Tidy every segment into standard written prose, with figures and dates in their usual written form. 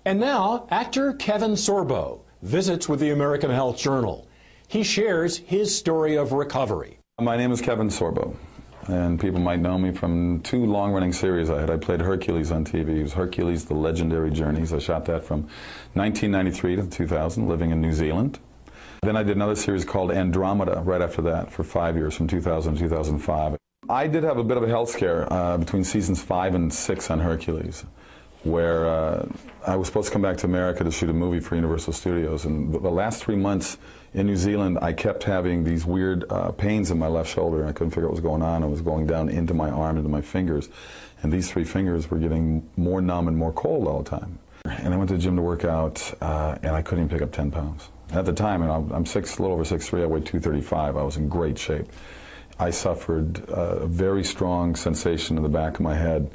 And now, actor Kevin Sorbo visits with the American Health Journal. He shares his story of recovery. My name is Kevin Sorbo, and people might know me from two long-running series I had. I played Hercules on TV. It was Hercules, The Legendary Journeys. I shot that from 1993 to 2000, living in New Zealand. Then I did another series called Andromeda right after that for 5 years, from 2000 to 2005. I did have a bit of a health scare between seasons 5 and 6 on Hercules, where I was supposed to come back to America to shoot a movie for Universal Studios, and the last 3 months in New Zealand I kept having these weird pains in my left shoulder, and I couldn't figure out what was going on. It was going down into my arm, into my fingers, and these 3 fingers were getting more numb and more cold all the time. And I went to the gym to work out, and I couldn't even pick up 10 pounds. At the time, and I'm a little over 6'3", I weighed 235, I was in great shape. I suffered a very strong sensation in the back of my head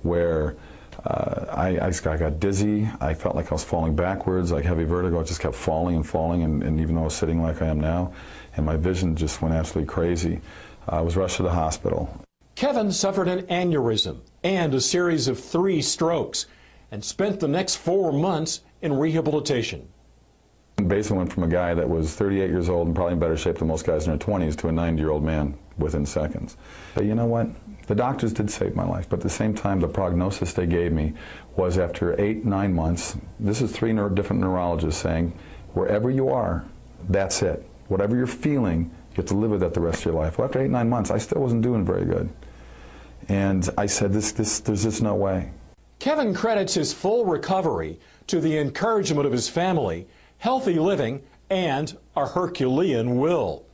where I got dizzy. I felt like I was falling backwards, like heavy vertigo. I just kept falling and falling, and even though I was sitting like I am now, and my vision just went absolutely crazy. I was rushed to the hospital. Kevin suffered an aneurysm and a series of 3 strokes and spent the next 4 months in rehabilitation. Basically went from a guy that was 38 years old and probably in better shape than most guys in their 20s to a 90-year-old man within seconds. But you know what? The doctors did save my life, but at the same time, the prognosis they gave me was after 8, 9 months, this is 3 different neurologists saying, wherever you are, that's it. Whatever you're feeling, you have to live with that the rest of your life. Well, after 8, 9 months, I still wasn't doing very good. And I said, there's just no way. Kevin credits his full recovery to the encouragement of his family, healthy living, and a Herculean will.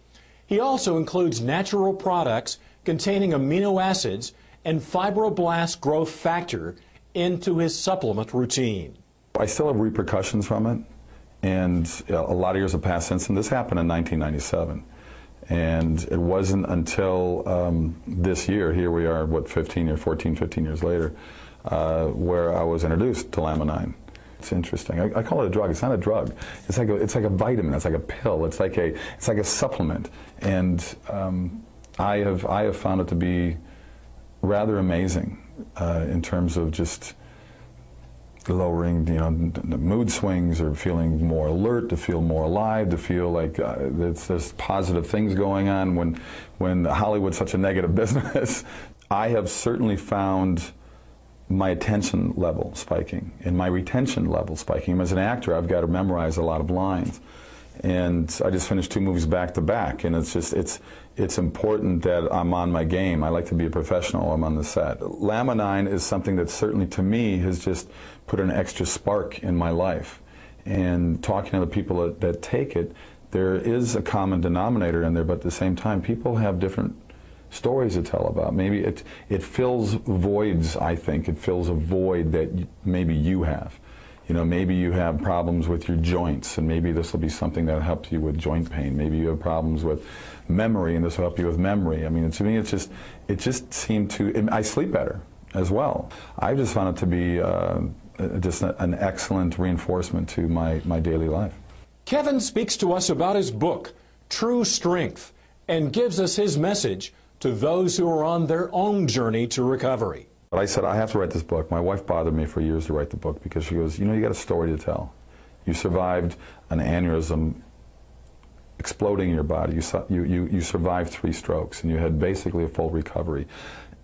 He also includes natural products containing amino acids and fibroblast growth factor into his supplement routine. I still have repercussions from it, and a lot of years have passed since, and this happened in 1997. And it wasn't until this year, here we are, what, 15 years later, where I was introduced to Laminin. It's interesting. I call it a drug. It's not a drug. It's like a vitamin. It's like a pill. It's like a supplement. And I have found it to be rather amazing in terms of just lowering, the mood swings, or feeling more alert, to feel more alive, to feel like there's positive things going on when Hollywood's such a negative business. I have certainly found my attention level spiking and my retention level spiking. As an actor, I've got to memorize a lot of lines, and I just finished 2 movies back to back, and it's important that I'm on my game. I like to be a professional. I'm on the set. Laminin is something that certainly to me has just put an extra spark in my life, and talking to the people that take it, there is a common denominator in there, but at the same time people have different stories to tell about. Maybe it fills voids, I think. It fills a void that maybe you have. Maybe you have problems with your joints, and maybe this will be something that helps you with joint pain. Maybe you have problems with memory, and this will help you with memory. I mean, to me, it just seemed to, I sleep better as well. I just found it to be just an excellent reinforcement to my daily life. Kevin speaks to us about his book, True Strength, and gives us his message to those who are on their own journey to recovery. But I said, I have to write this book. My wife bothered me for years to write the book because she goes, you got a story to tell. You survived an aneurysm exploding in your body. You survived 3 strokes, and you had basically a full recovery.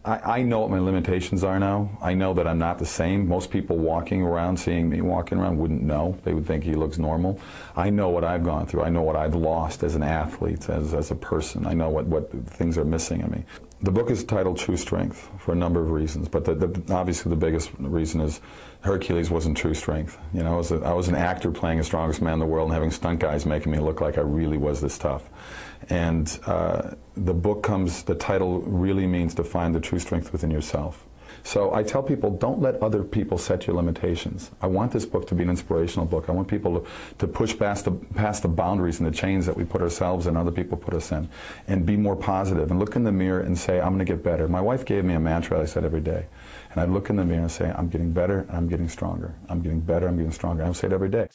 I know what my limitations are now. I know that I'm not the same. Most people walking around, seeing me walking around, wouldn't know. They would think he looks normal. I know what I've gone through. I know what I've lost as an athlete, as a person. I know what things are missing in me. The book is titled True Strength for a number of reasons, but obviously the biggest reason is Hercules wasn't true strength. I was an actor playing the strongest man in the world and having stunt guys making me look like I really was this tough. And the title really means to find the true strength within yourself. So I tell people, don't let other people set your limitations. I want this book to be an inspirational book. I want people to push past the boundaries and the chains that we put ourselves and other people put us in, and be more positive and look in the mirror and say, I'm going to get better. My wife gave me a mantra I said every day. And I look in the mirror and say, I'm getting better and I'm getting stronger. I'm getting better, I'm getting stronger. I say it every day.